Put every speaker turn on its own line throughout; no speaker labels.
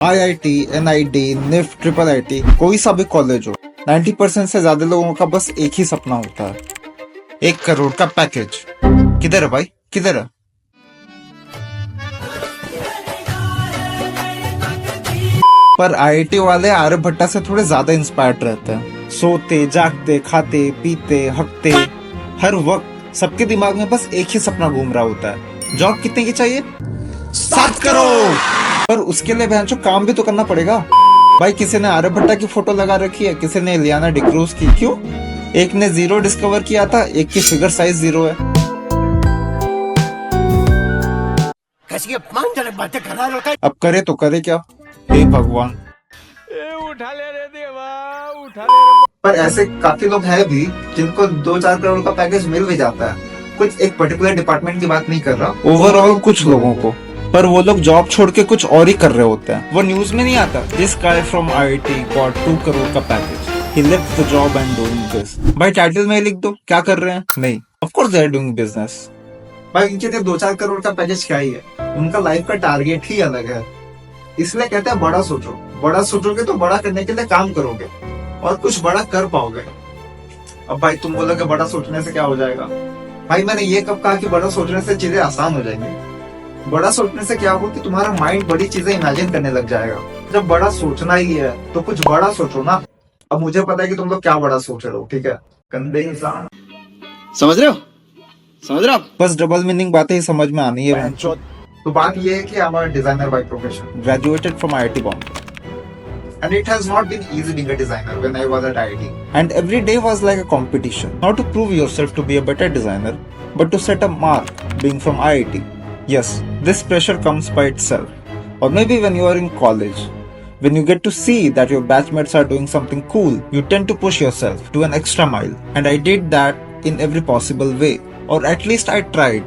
IIT, NID, NIFT, triple IIT, कोई सा भी कॉलेज हो, 90% से ज्यादा लोगों का बस एक ही सपना होता है, 1 करोड़ का पैकेज। किधर है भाई, किधर है? पर IIT वाले आर्यभट्टा से थोड़े ज्यादा इंस्पायर्ड रहते हैं। सोते, जागते, खाते, पीते, हकते, हर वक्त सबके दिमाग में बस एक ही सपना घूम रहा होता है। जॉब कितने की चाहिए? 7 करोड़। पर उसके लिए बहन काम भी तो करना पड़ेगा। भाई किसी ने आर्यभट्टा की फोटो लगा रखी है, किसी ने इलियाना डिक्रूज की। क्यों? एक ने 0 डिस्कवर किया था, एक की फिगर साइज 0 है। अब करे तो करे क्या? हे भगवान,
उठा ले रे देवा, उठा ले।
पर ऐसे काफी लोग हैं भी जिनको 2-4 करोड़ का पैकेज मिल भी जाता है। कुछ एक पर्टिकुलर डिपार्टमेंट की बात नहीं कर रहा, ओवरऑल कुछ लोगों को। पर वो लोग जॉब छोड़ के कुछ और ही कर रहे होते हैं। वो न्यूज में नहीं आता, this guy from IIT got 2 crore का package, he left the job and doing this. भाई टाइटल में लिख दो क्या कर रहे हैं। नहीं, of course they are doing business. भाई इनके लिए 2-4 करोड़ का पैकेज क्या ही है, उनका लाइफ का टारगेट ही अलग है। इसलिए कहते हैं बड़ा सोचो। बड़ा सोचोगे तो बड़ा करने के लिए काम करोगे और कुछ बड़ा कर पाओगे। अब भाई तुम बोलोगे बड़ा सोचने से क्या हो जाएगा? भाई मैंने ये कब कहा कि बड़ा सोचने से चीजें आसान हो जाएंगी? बड़ा सोचने से क्या होगा कि तुम्हारा माइंड बड़ी चीजें इमेजिन करने लग जाएगा। जब बड़ा सोचना ही है तो कुछ बड़ा सोचो ना। अब मुझे पता है कि तुम लोग क्या बड़ा सोच रहे हो, ठीक है? गंदे इंसान।
समझ रहे हो? समझ रहे हो?
बस डबल मीनिंग बातें ही समझ में आनी है। तो बात ये है कि I am a designer by profession, graduated from IIT Bombay. And it has not been easy being a designer when I was at IIT. And every day was like a competition. Not to prove yourself to be a better designer, but to set a mark being from IIT. Yes, this pressure comes by itself. Or maybe when you are in college, when you get to see that your batchmates are doing something cool, you tend to push yourself to an extra mile. And I did that in every possible way. Or at least I tried.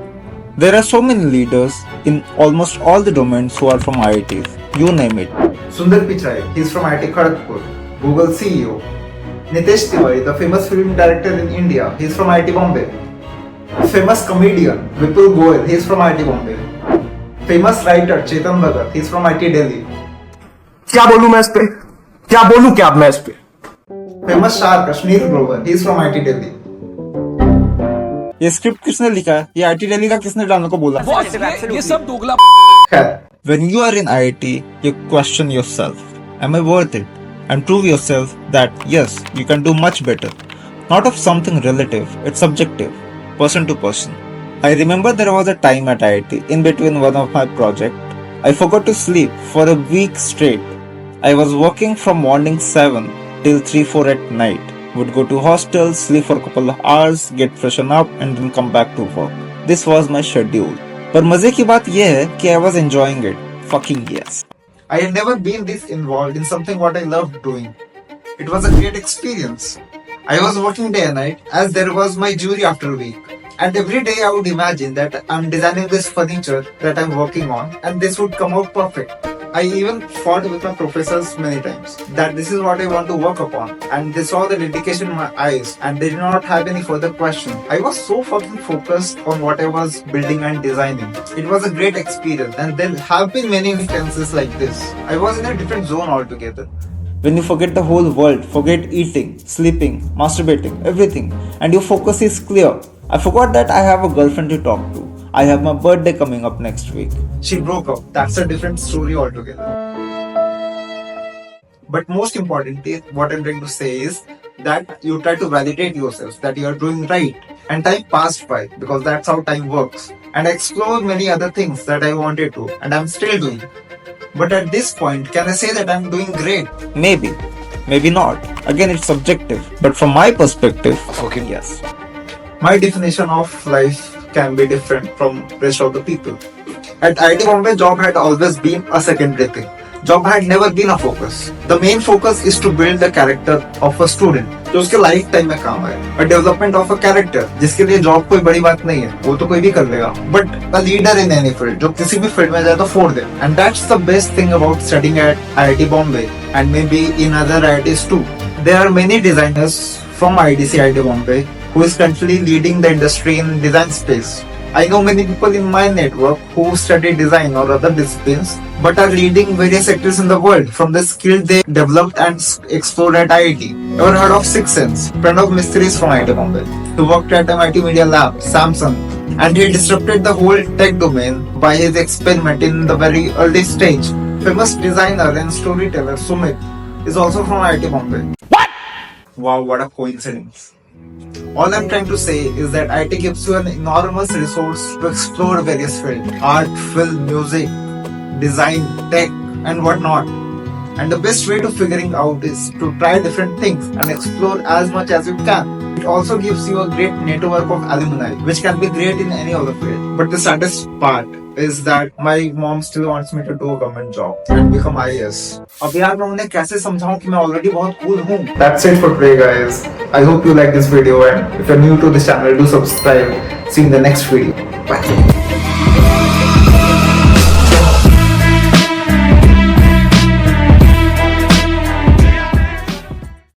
There are so many leaders in almost all the domains who are from IITs. You name it. Sundar Pichai, he's from IIT Kharagpur. Google CEO. Nitesh Tiwari, the famous film director in India, he's from IIT Bombay. Famous comedian Vipul Goyal, he's from IIT Bombay. Famous writer Chetan Bhagat, he's from IIT Delhi.
क्या बोलूं मैं इस पे? क्या बोलूं क्या मैं इस पे?
Famous star Kashmir Grover, he's from IIT Delhi. ये स्क्रिप्ट किसने लिखा है? ये IIT दिल्ली का किसने डालने को बोला?
ये सब दोगला।
When you are in IIT, you question yourself. Am I worth it? And prove yourself that yes, you can do much better. Not of something relative, it's subjective, person to person. I remember there was a time at IIT, in between one of my projects, I forgot to sleep for a week straight. I was working from morning 7 till 3-4 at night. Would go to hostel, sleep for a couple of hours, get freshen up and then come back to work. This was my schedule. पर मजे की बात यह है कि I was enjoying it. Fucking yes. I had never been this involved in something what I loved doing. It was a great experience. I was working day and night as there was my jury after a week. And every day I would imagine that I'm designing this furniture that I'm working on and this would come out perfect. I even fought with my professors many times that this is what I want to work upon, and they saw the dedication in my eyes and they did not have any further question. I was so fucking focused on what I was building and designing. It was a great experience and there have been many instances like this. I was in a different zone altogether. When you forget the whole world, forget eating, sleeping, masturbating, everything, and your focus is clear. I forgot that I have a girlfriend to talk to. I have my birthday coming up next week. She broke up. That's a different story altogether. But most importantly, what I'm trying to say is that you try to validate yourself that you are doing right. And time passed by because that's how time works. And I explored many other things that I wanted to, and I'm still doing. But at this point, can I say that I'm doing great? Maybe. Maybe not. Again, it's subjective. But from my perspective, fucking yes. My definition of life can be different from rest of the people. At IIT Bombay, job had always been a secondary thing. Job had never been a focus. The main focus is to build the character of a student, जो उसके life time में काम आए. A development of a character, जिसके लिए job कोई बड़ी बात नहीं है, वो तो कोई भी कर लेगा. But a leader in any field, जो किसी भी फील्ड में जाए तो फोड़ दे. And that's the best thing about studying at IIT Bombay and maybe in other IITs too. There are many designers from IDC IIT Bombay who is currently leading the industry in design space. I know many people in my network who study design or other disciplines but are leading various sectors in the world from the skill they developed and explored at IIT. Ever heard of Sixth Sense? Pranav Mistry is from IIT Bombay. He worked at MIT Media Lab, Samsung, and he disrupted the whole tech domain by his experiment in the very early stage. Famous designer and storyteller Sumit is also from IIT Bombay. What? Wow, what a coincidence. All I'm trying to say is that IT gives you an enormous resource to explore various fields: art, film, music, design, tech, and whatnot. And the best way to figuring out is to try different things and explore as much as you can. It also gives you a great network of alumni, which can be great in any other field. But the saddest part is that my mom still wants me to do a government job and become IAS. अब यार मैं उन्हें कैसे समझाऊं कि मैं already बहुत cool हूँ? That's it for today, guys. I hope you like this video, and if you're new to this channel, do subscribe. See you in the next video. Bye.